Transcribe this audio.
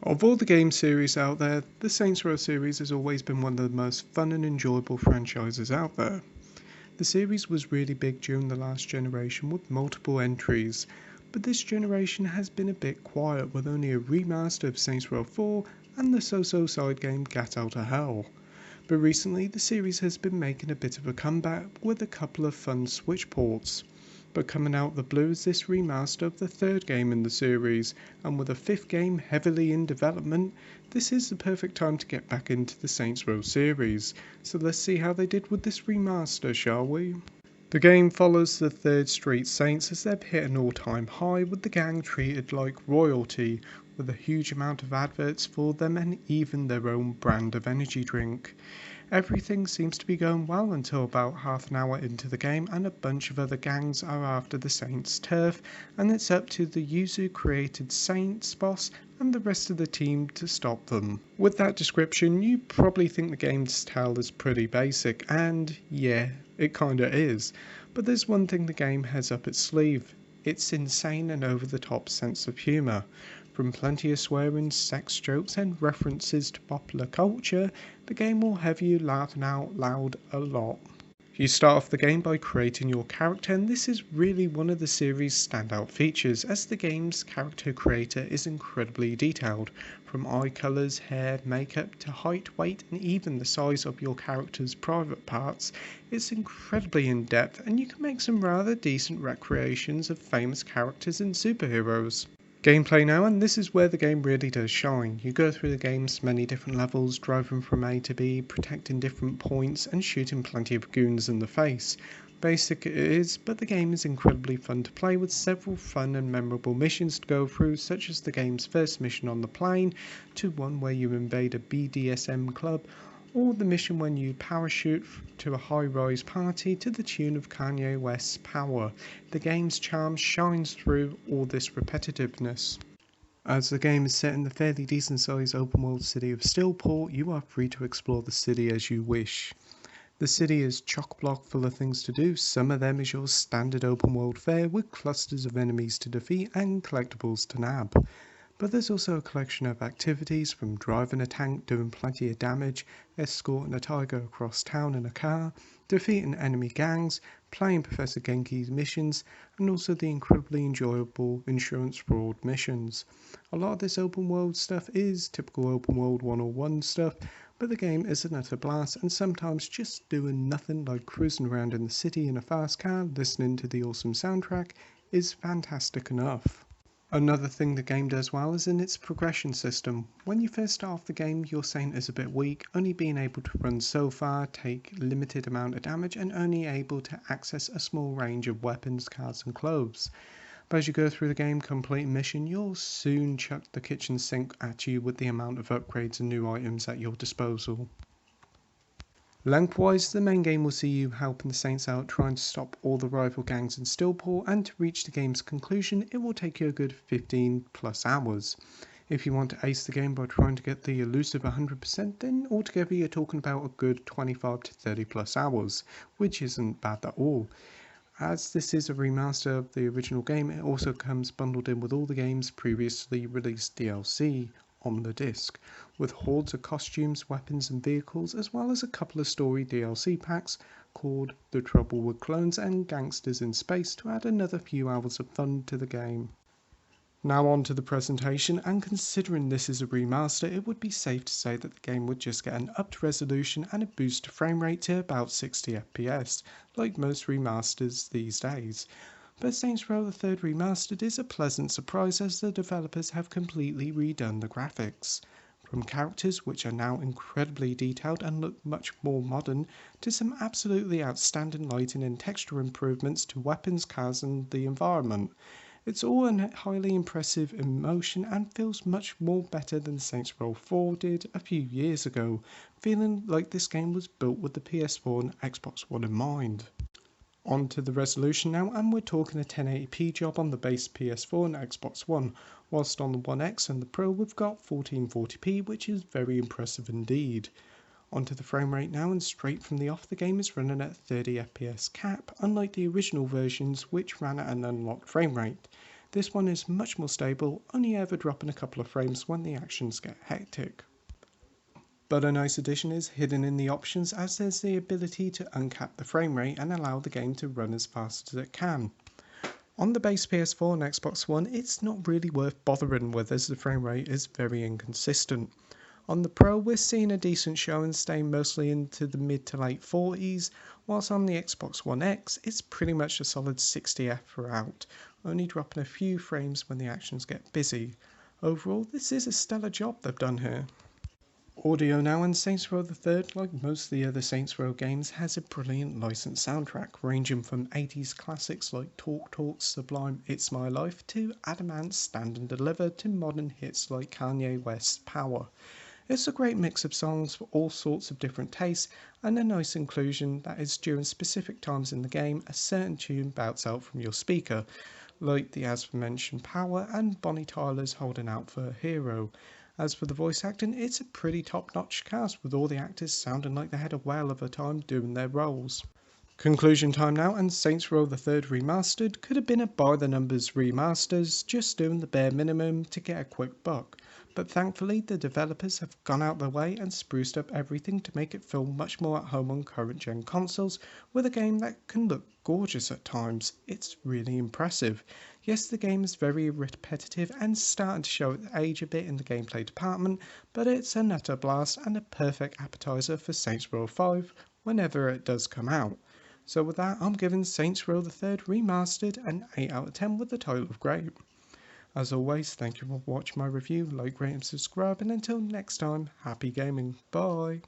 Of all the game series out there, the Saints Row series has always been one of the most fun and enjoyable franchises out there. The series was really big during the last generation with multiple entries, but this generation has been a bit quiet with only a remaster of Saints Row 4 and the so-so side game Gat Out of Hell. But recently the series has been making a bit of a comeback with a couple of fun Switch ports. But coming out the blue is this remaster of the third game in the series, and with a fifth game heavily in development, this is the perfect time to get back into the Saints Row series. So let's see how they did with this remaster, shall we? The game follows the 3rd Street Saints as they've hit an all-time high, with the gang treated like royalty, with a huge amount of adverts for them and even their own brand of energy drink. Everything seems to be going well until about half an hour into the game and a bunch of other gangs are after the Saints' turf, and it's up to the user created Saints boss and the rest of the team to stop them. With that description, you probably think the game's tale is pretty basic, and yeah, it kinda is. But there's one thing the game has up its sleeve: its insane and over the top sense of humour. From plenty of swearing, sex jokes and references to popular culture, the game will have you laughing out loud a lot. You start off the game by creating your character, and this is really one of the series' standout features, as the game's character creator is incredibly detailed, from eye colours, hair, makeup to height, weight and even the size of your character's private parts. It's incredibly in depth and you can make some rather decent recreations of famous characters and superheroes. Gameplay now, and this is where the game really does shine. You go through the game's many different levels, driving from A to B, protecting different points and shooting plenty of goons in the face. Basic it is, but the game is incredibly fun to play, with several fun and memorable missions to go through, such as the game's first mission on the plane, to one where you invade a BDSM club, or the mission when you parachute to a high-rise party to the tune of Kanye West's Power. The game's charm shines through all this repetitiveness. As the game is set in the fairly decent sized open world city of Steelport, you are free to explore the city as you wish. The city is chock-block full of things to do. Some of them is your standard open world fare with clusters of enemies to defeat and collectibles to nab. But there's also a collection of activities, from driving a tank, doing plenty of damage, escorting a tiger across town in a car, defeating enemy gangs, playing Professor Genki's missions, and also the incredibly enjoyable insurance fraud missions. A lot of this open world stuff is typical open world 101 stuff, but the game is an utter blast, and sometimes just doing nothing like cruising around in the city in a fast car, listening to the awesome soundtrack, is fantastic enough. Another thing the game does well is in its progression system. When you first start off the game, your Saint is a bit weak, only being able to run so far, take limited amount of damage, and only able to access a small range of weapons, cards and clothes. But as you go through the game, completing mission, you'll soon chuck the kitchen sink at you with the amount of upgrades and new items at your disposal. Lengthwise, the main game will see you helping the Saints out trying to stop all the rival gangs in Steelport, and to reach the game's conclusion it will take you a good 15 plus hours. If you want to ace the game by trying to get the elusive 100%, then altogether you're talking about a good 25 to 30 plus hours, which isn't bad at all. As this is a remaster of the original game, it also comes bundled in with all the game's previously released DLC on the disc, with hordes of costumes, weapons and vehicles, as well as a couple of story DLC packs called The Trouble with Clones and Gangsters in Space to add another few hours of fun to the game. Now on to the presentation, and considering this is a remaster, it would be safe to say that the game would just get an upped resolution and a boost to frame rate to about 60 FPS, like most remasters these days. But Saints Row the 3rd Remastered is a pleasant surprise, as the developers have completely redone the graphics. From characters which are now incredibly detailed and look much more modern, to some absolutely outstanding lighting and texture improvements to weapons, cars and the environment. It's all a highly impressive emotion and feels much more better than Saints Row 4 did a few years ago, feeling like this game was built with the PS4 and Xbox One in mind. On to the resolution now, and we're talking a 1080p job on the base PS4 and Xbox One, whilst on the One X and the Pro we've got 1440p, which is very impressive indeed. Onto the frame rate now, and straight from the off the game is running at 30 FPS cap, unlike the original versions which ran at an unlocked frame rate. This one is much more stable, only ever dropping a couple of frames when the actions get hectic. But a nice addition is hidden in the options, as there's the ability to uncap the frame rate and allow the game to run as fast as it can. On the base PS4 and Xbox One, it's not really worth bothering with, as the frame rate is very inconsistent. On the Pro, we're seeing a decent showing, staying mostly into the mid to late 40s, whilst on the Xbox One X, it's pretty much a solid 60 FPS throughout, only dropping a few frames when the actions get busy. Overall, this is a stellar job they've done here. Audio now, and Saints Row the Third, like most of the other Saints Row games, has a brilliant licensed soundtrack, ranging from 80s classics like Talk Talk, Sublime, It's My Life, to Adamant's Stand and Deliver, to modern hits like Kanye West's Power. It's a great mix of songs for all sorts of different tastes, and a nice inclusion that is during specific times in the game a certain tune bouts out from your speaker, like the as mentioned Power and Bonnie Tyler's Holding Out for a Hero. As for the voice acting, it's a pretty top-notch cast, with all the actors sounding like they had a whale of a time doing their roles. Conclusion time now, and Saints Row the Third Remastered could have been a by-the-numbers remasters, just doing the bare minimum to get a quick buck. But thankfully, the developers have gone out their way and spruced up everything to make it feel much more at home on current-gen consoles, with a game that can look gorgeous at times. It's really impressive. Yes, the game is very repetitive and starting to show its age a bit in the gameplay department, but it's an utter blast and a perfect appetizer for Saints Row 5 whenever it does come out. So with that, I'm giving Saints Row the Third Remastered an 8 out of 10 with the title of great. As always, thank you for watching my review, like, rate and subscribe, and until next time, happy gaming, bye!